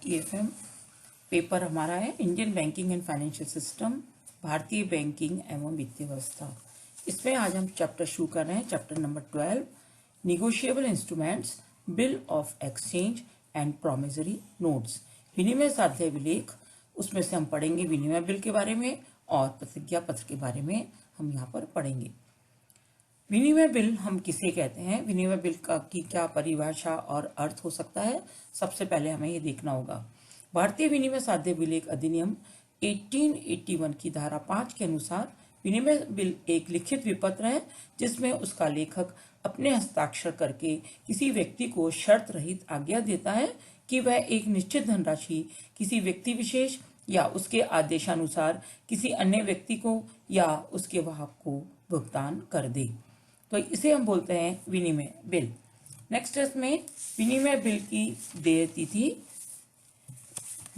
EFM paper हमारा है Indian banking and financial system, भारतीय बैंकिंग एवं वित्तीय व्यवस्था। इसमें आज हम चैप्टर शुरू कर रहे हैं, chapter number 12, negotiable instruments, bill of exchange and promissory notes, विनिमय साध्य विलेख। उसमें से हम पढ़ेंगे विनिमय बिल के बारे में और प्रतिज्ञा पत्र के बारे में हम यहाँ पर पढ़ेंगे। विनिमय बिल हम किसे कहते हैं, विनिमय बिल की क्या परिभाषा और अर्थ हो सकता है, सबसे पहले हमें ये देखना होगा। भारतीय विनिमय साध्य विलेख अधिनियम 1881 की धारा 5 के अनुसार विनिमय बिल एक लिखित विपत्र है जिसमें उसका लेखक अपने हस्ताक्षर करके किसी व्यक्ति को शर्त रहित आज्ञा देता है कि वह एक निश्चित धनराशि किसी व्यक्ति विशेष या उसके आदेशानुसार किसी अन्य व्यक्ति को या उसके वाहक को भुगतान कर दे, तो इसे हम बोलते हैं विनिमय बिल। नेक्स्ट इसमें विनिमय बिल की देय तिथि,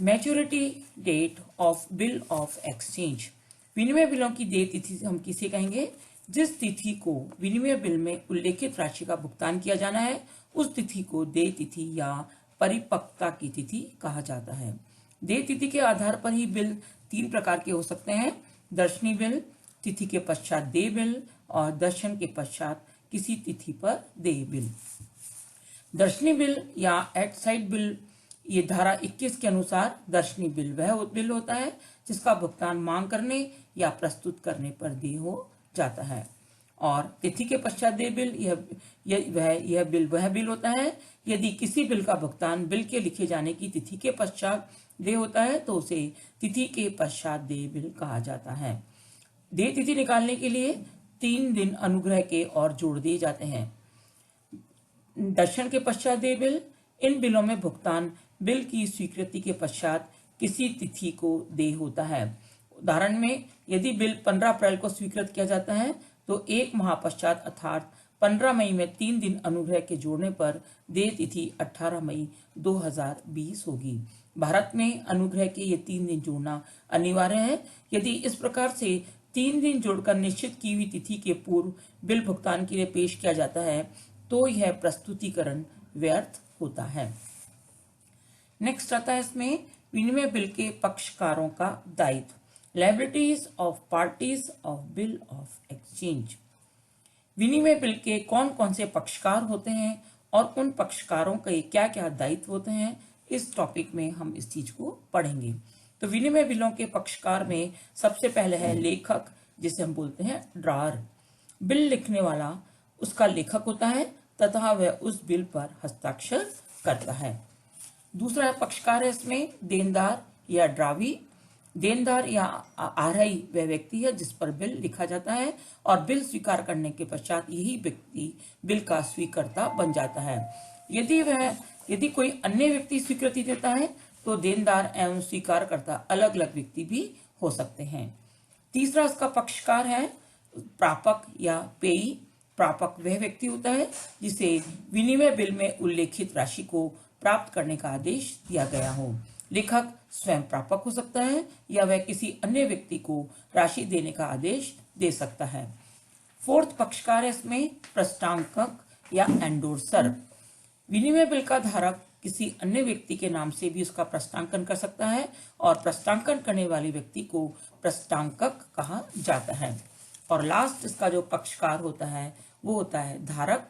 maturity date of bill of exchange. विनिमय बिलों की देय तिथि हम किसे कहेंगे, जिस तिथि को विनिमय बिल में उल्लेखित राशि का भुगतान किया जाना है उस तिथि को देय तिथि या परिपक्वता की तिथि कहा जाता है। देय तिथि के आधार पर ही बिल 3 प्रकार के हो सकते हैं, दर्शनी बिल, तिथि के पश्चात देय बिल और दर्शन के पश्चात किसी तिथि पर देय बिल। दर्शनी बिल या एट साइड बिल, ये धारा 21 के अनुसार दर्शनी बिल वह बिल होता है जिसका भुगतान मांग करने या प्रस्तुत करने पर देय हो जाता है, और तिथि के पश्चात देय बिल यह बिल वह बिल होता है यदि किसी बिल का भुगतान बिल के लिखे जाने की तिथि के पश्चात देय होता है तो उसे तिथि के पश्चात देय बिल कहा जाता है। देय तिथि निकालने के लिए 3 दिन अनुग्रह के और जोड़ दिए जाते हैं। दर्शन के पश्चात देय बिल, इन बिलों में भुगतान बिल की स्वीकृति के पश्चात किसी तिथि को देय होता है। उदाहरण में यदि बिल 15 अप्रैल को स्वीकृत किया जाता है तो 1 माह पश्चात अर्थात 15 मई में 3 दिन अनुग्रह के जोड़ने पर देय तिथि 18 मई 2020 होगी। भारत में अनुग्रह के ये 3 दिन जोड़ना अनिवार्य है। यदि इस प्रकार से 3 दिन जोड़कर निश्चित की हुई तिथि के पूर्व बिल भुगतान के लिए पेश किया जाता है तो यह प्रस्तुतिकरण व्यर्थ होता है। नेक्स्ट आता है इसमें विनिमय बिल के पक्षकारों का दायित्व, liabilities of parties of bill of exchange. विनिमय बिल के कौन कौन से पक्षकार होते हैं और उन पक्षकारों के क्या क्या दायित्व होते हैं, इस टॉपिक में हम इस चीज को पढ़ेंगे। तो विनिमय बिलों के पक्षकार में सबसे पहले है लेखक, जिसे हम बोलते हैं ड्रार। बिल लिखने वाला उसका लेखक होता है तथा वह उस बिल पर हस्ताक्षर करता है। दूसरा पक्षकार है इसमें देनदार या ड्रावी। देनदार या आरई वह व्यक्ति है जिस पर बिल लिखा जाता है और बिल स्वीकार करने के पश्चात यही व्यक्ति बिल का स्वीकर्ता बन जाता है। यदि कोई अन्य व्यक्ति स्वीकृति देता है तो देनदार एवं स्वीकारकर्ता अलग अलग व्यक्ति भी हो सकते हैं। तीसरा इसका पक्षकार है प्रापक या पेयी। प्रापक वह व्यक्ति होता है जिसे विनिमय बिल में उल्लेखित राशि को प्राप्त करने का आदेश दिया गया हो। लेखक स्वयं प्रापक हो सकता है या वह किसी अन्य व्यक्ति को राशि देने का आदेश दे सकता है। फोर्थ पक्षकार है इसमें प्रस्तावक या एंडोर्सर। विनिमय बिल का धारक किसी अन्य व्यक्ति के नाम से भी उसका प्रस्तांकन कर सकता है और प्रस्तांकन करने वाले व्यक्ति को प्रस्तांकक कहा जाता है। और लास्ट इसका जो पक्षकार होता है वो होता है धारक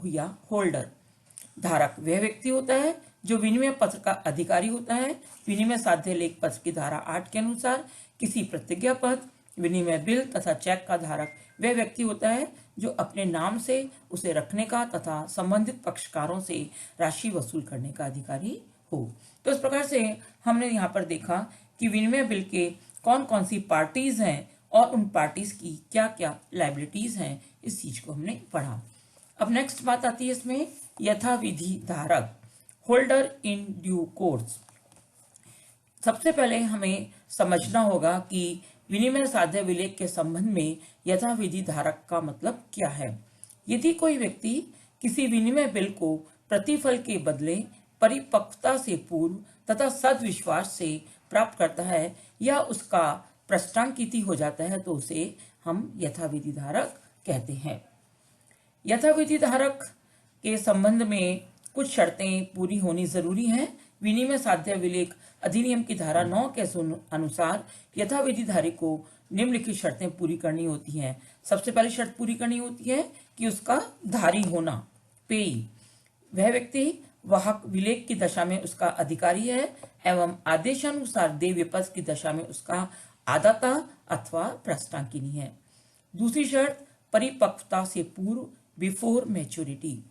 या होल्डर। धारक वह व्यक्ति होता है जो विनिमय पत्र का अधिकारी होता है। विनिमय साध्य लेख पत्र की धारा 8 के अनुसार किसी प्रतिज्ञा पत्र, विनिमय बिल तथा चेक का धारक वह व्यक्ति होता है जो अपने नाम से उसे रखने का तथा संबंधित पक्षकारों से राशि वसूल करने का अधिकारी हो। तो इस प्रकार से हमने यहाँ पर देखा कि विनिमय बिल के कौन कौन सी पार्टीज हैं और उन पार्टीज की क्या क्या लायबिलिटीज हैं, इस चीज को हमने पढ़ा। अब नेक्स्ट बात आती है इसमें यथाविधि धारक, होल्डर इन ड्यू कोर्स। सबसे पहले हमें समझना होगा कि विनिमय साध्य विलेख के संबंध में यथाविधि धारक का मतलब क्या है। यदि कोई व्यक्ति किसी विनिमय बिल को प्रतिफल के बदले परिपक्वता से पूर्व तथा सद्विश्वास से प्राप्त करता है या उसका प्रस्तांकित हो जाता है तो उसे हम यथाविधि धारक कहते हैं। यथाविधि धारक के संबंध में कुछ शर्तें पूरी होनी जरूरी हैं। विनिमय साध्य विलेख अधिनियम की धारा 9 के अनुसार यथाविधि धारी को निम्नलिखित शर्तें पूरी करनी होती हैं। सबसे पहली शर्त पूरी करनी होती है कि उसका धारी होना, पेयी, वह व्यक्ति वाहक विलेख की दशा में उसका अधिकारी है एवं आदेशानुसार देय विपक्ष की दशा में उसका आदाता अथवा प्रस्तावकीनी है। दूसरी शर्त परिपक्वता से पूर्व, बिफोर मैच्योरिटी।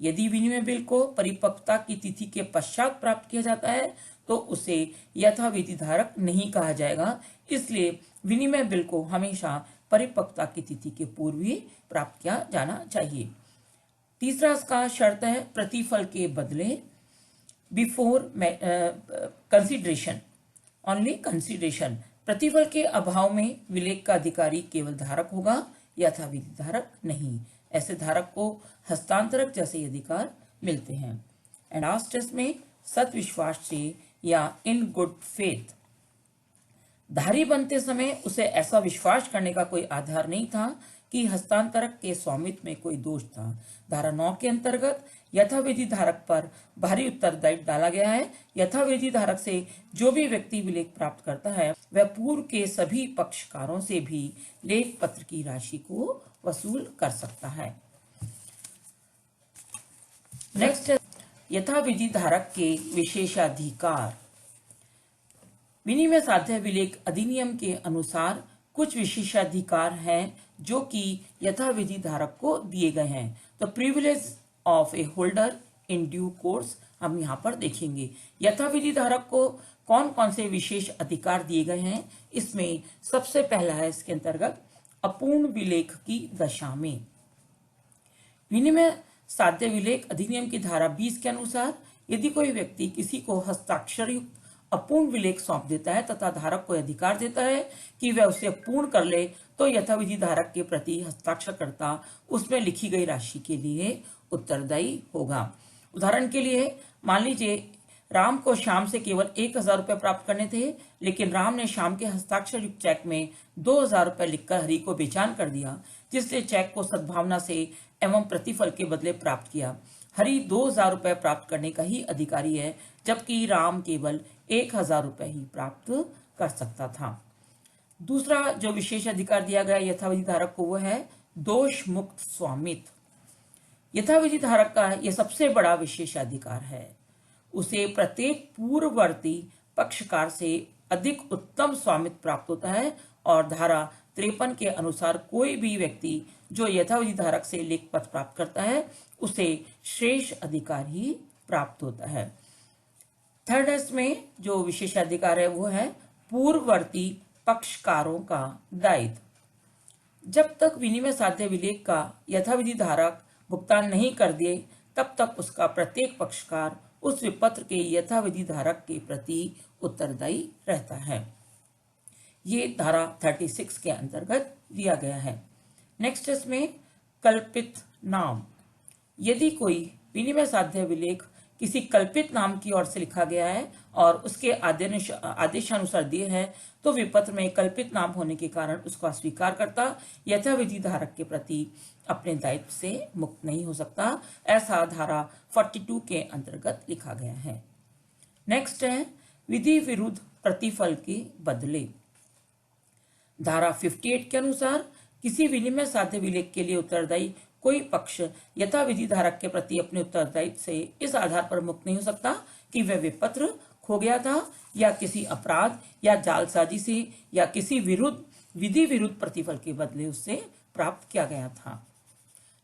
यदि विनिमय बिल को परिपक्वता की तिथि के पश्चात प्राप्त किया जाता है तो उसे यथाविधि धारक नहीं कहा जाएगा। इसलिए विनिमय बिल को हमेशा परिपक्वता की तिथि के पूर्व ही प्राप्त किया जाना चाहिए। तीसरा इसका शर्त है प्रतिफल के बदले, बिफोर कंसिडरेशन, ओनली कंसिडरेशन। प्रतिफल के अभाव में विलेख का अधिकारी केवल धारक होगा, यथाविधि धारक नहीं। ऐसे धारक को हस्तांतरक जैसे अधिकार मिलते हैं। एंड लास्ट टेस्ट में सत विश्वास से या इन गुड फेथ, धारी बनते समय उसे ऐसा विश्वास करने का कोई आधार नहीं था कि हस्तांतरक के स्वामित्व में कोई दोष था। धारा 9 के अंतर्गत यथाविधि धारक पर भारी उत्तरदायित्व डाला गया है। यथाविधि धारक से जो भी व्यक्ति विलेख प्राप्त करता है वह पूर्व के सभी पक्षकारों से भी लेख पत्र की राशि को वसूल कर सकता है। नेक्स्ट, यथाविधि धारक के विशेषाधिकार। विनिमय साध्य विलेख अधिनियम के अनुसार कुछ विशेषाधिकार हैं जो कि यथाविधि धारक को दिए गए हैं। तो privilege of A holder in due course हम यहाँ पर देखेंगे। यथाविधि धारक को कौन कौन से विशेष अधिकार दिए गए हैं। इसमें सबसे पहला है इसके अंतर्गत अपूर्ण विलेख की दशा में। विनिमय साध्य विलेख अधिनियम की धारा 20 के अनुसार यदि कोई व्यक्ति किसी को हस्ताक्षर युक्त अपूर्ण विलेख सौंप देता है तथा धारक को अधिकार देता है कि वह उसे पूर्ण कर ले तो यथाविधि धारक के प्रति हस्ताक्षरकर्ता उसमें लिखी गई राशि के लिए उत्तरदायी होगा। उदाहरण के लिए मान लीजिए राम को श्याम से केवल 1000 रुपए प्राप्त करने थे, लेकिन राम ने श्याम के हस्ताक्षर युक्त चेक में 2000 रुपए लिखकर हरि को बेचान कर दिया, जिसने चेक को सद्भावना से एवं प्रतिफल के बदले प्राप्त किया। हरि 2000 रुपए प्राप्त करने का ही अधिकारी है, जबकि राम केवल 1000 रुपए ही प्राप्त कर सकता था। दूसरा जो विशेष अधिकार दिया गया यथाविधि धारक को वो है दोष मुक्त स्वामित्व। यथाविधि धारक का यह सबसे बड़ा विशेषाधिकार है। उसे प्रत्येक पूर्ववर्ती पक्षकार से अधिक उत्तम स्वामित्व प्राप्त होता है और धारा 53 के अनुसार कोई भी व्यक्ति जो यथाविधि धारक से लेख पत्र प्राप्त करता है उसे शेष अधिकार ही प्राप्त होता है। थर्ड में जो विशेषाधिकार है वो है पूर्ववर्ती पक्षकारों का दायित्व। जब तक विनिमय साध्य विलेख का यथाविधि धारक भुगतान नहीं कर दे तब तक उसका प्रत्येक पक्षकार उस विपत्र के यथाविधि धारक के प्रति उत्तरदायी रहता है। ये धारा 36 के अंतर्गत दिया गया है। नेक्स्ट इसमें कल्पित नाम। यदि कोई विनिमय साध्य विलेख किसी कल्पित नाम की ओर से लिखा गया है और उसके आदेशानुसार दिए है तो विपत्र में कल्पित नाम होने के कारण उसको अस्वीकार करता यथाविधि धारक के प्रति अपने दायित्व से मुक्त नहीं हो सकता। ऐसा धारा 42 के अंतर्गत लिखा गया है। नेक्स्ट है विधि विरुद्ध प्रतिफल के बदले। धारा 58 के अनुसार किसी विनिमय साध्य विलेख के लिए उत्तरदायी कोई पक्ष यथाविधि धारक के प्रति अपने उत्तरदायित्व से इस आधार पर मुक्त नहीं हो सकता कि वह विपत्र खो गया था या किसी अपराध या जालसाजी से या किसी विधि विरुद्ध प्रतिफल के बदले उससे प्राप्त किया गया था।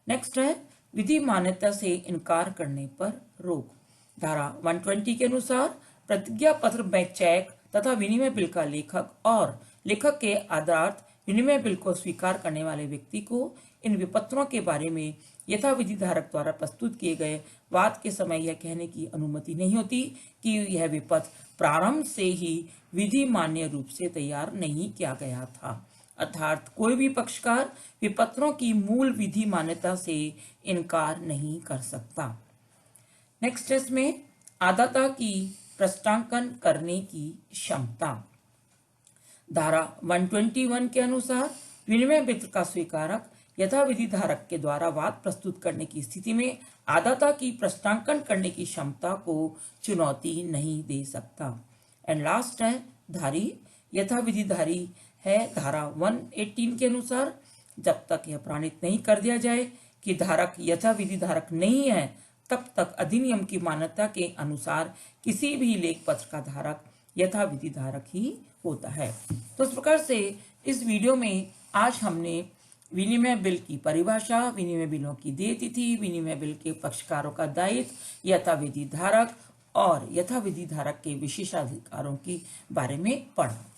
नेक्स्ट है विधि मान्यता से इनकार करने पर रोक। धारा 120 के अनुसार प्रतिज्ञा पत्र में चेक तथा विनिमय बिल का लेखक और लेखक के आधार विनिमय बिल को स्वीकार करने वाले व्यक्ति को इन विपत्रों के बारे में यथाविधि धारक द्वारा प्रस्तुत किए गए वाद के समय यह कहने की अनुमति नहीं होती कि यह विपत्र प्रारंभ से ही विधि मान्य रूप से तैयार नहीं किया गया था। अर्थात कोई भी पक्षकार विपत्रों की मूल विधि मान्यता से इनकार नहीं कर सकता। नेक्स्ट इसमें आदाता की प्रस्तांकन करने की क्षमता। धारा 121 के अनुसार विनिमय बिल का स्वीकारक यथाविधि धारक के द्वारा वाद प्रस्तुत करने की स्थिति में आदाता की प्रश्नांकन करने की क्षमता को चुनौती नहीं दे सकता। एंड लास्ट है धारी। यथाविधि धारी है धारा 118 के अनुसार जब तक यह प्रमाणित नहीं कर दिया जाए कि धारक यथाविधि धारक नहीं है, तब तक अधिनियम की मान्यता के अनुसार किसी भी लेख पत्र का धारक यथाविधि धारक ही होता है। तो इस प्रकार से इस वीडियो में आज हमने विनिमय बिल की परिभाषा, विनिमय बिलों की देय तिथि, विनिमय बिल के पक्षकारों का दायित्व, यथाविधि धारक और यथाविधि धारक के विशेषाधिकारों के बारे में पढ़ा।